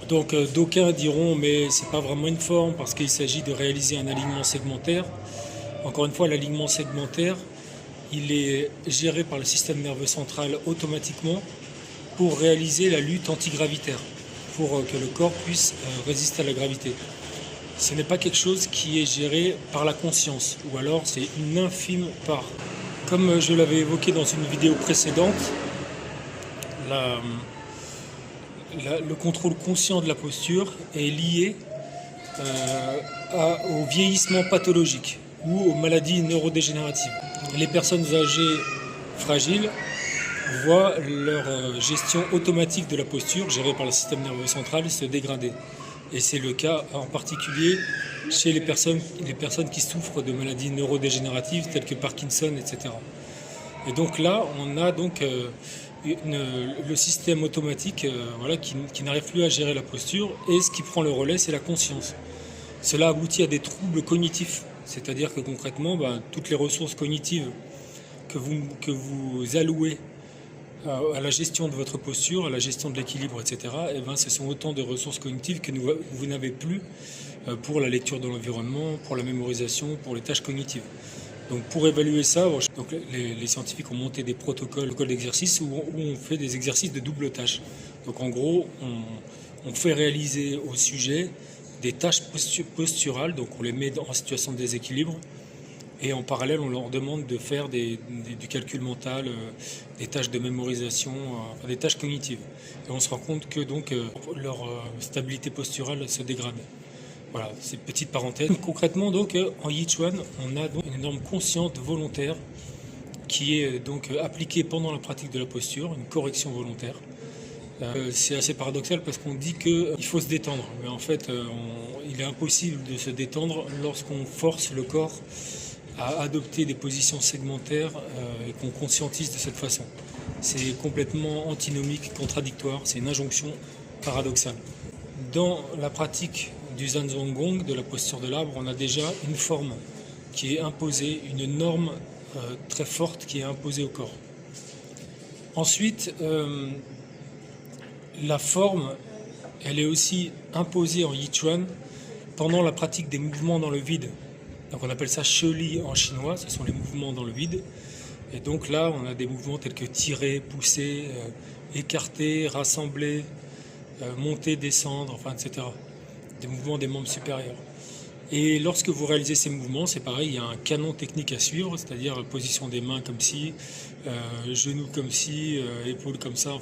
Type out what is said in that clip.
Donc d'aucuns diront mais c'est pas vraiment une forme parce qu'il s'agit de réaliser un alignement segmentaire. Encore une fois, l'alignement segmentaire, il est géré par le système nerveux central automatiquement pour réaliser la lutte antigravitaire, pour que le corps puisse résister à la gravité. Ce n'est pas quelque chose qui est géré par la conscience, ou alors c'est une infime part. Comme je l'avais évoqué dans une vidéo précédente, le contrôle conscient de la posture est lié au vieillissement pathologique ou aux maladies neurodégénératives. Les personnes âgées fragiles voient leur gestion automatique de la posture, gérée par le système nerveux central, se dégrader. Et c'est le cas en particulier chez les personnes qui souffrent de maladies neurodégénératives telles que Parkinson, etc. Et donc là, on a donc le système automatique qui n'arrive plus à gérer la posture, et ce qui prend le relais, c'est la conscience. Cela aboutit à des troubles cognitifs, c'est-à-dire que concrètement, toutes les ressources cognitives que vous allouez à la gestion de votre posture, à la gestion de l'équilibre, etc., ce sont autant de ressources cognitives que vous n'avez plus pour la lecture de l'environnement, pour la mémorisation, pour les tâches cognitives. Donc pour évaluer ça, les scientifiques ont monté des protocoles d'exercice où on fait des exercices de double tâche. Donc en gros, on fait réaliser au sujet des tâches posturales, donc on les met en situation de déséquilibre, et en parallèle on leur demande de faire du calcul mental, des tâches de mémorisation, des tâches cognitives. Et on se rend compte que leur stabilité posturale se dégrade. Voilà, c'est une petite parenthèse. Concrètement, donc, en Yichuan, on a donc une norme consciente volontaire qui est donc appliquée pendant la pratique de la posture, une correction volontaire. C'est assez paradoxal parce qu'on dit qu'il faut se détendre, mais en fait, il est impossible de se détendre lorsqu'on force le corps à adopter des positions segmentaires et qu'on conscientise de cette façon. C'est complètement antinomique, contradictoire, c'est une injonction paradoxale. Dans la pratique du Zhanzhuang Gong, de la posture de l'arbre, on a déjà une forme qui est imposée, une norme très forte qui est imposée au corps. Ensuite, la forme, elle est aussi imposée en Yichuan pendant la pratique des mouvements dans le vide. Donc on appelle ça Sheli en chinois, ce sont les mouvements dans le vide. Et donc là, on a des mouvements tels que tirer, pousser, écarter, rassembler, monter, descendre, etc. Des mouvements des membres supérieurs. Et lorsque vous réalisez ces mouvements, c'est pareil, il y a un canon technique à suivre, c'est-à-dire la position des mains comme ci, genoux comme ci, épaules comme ça,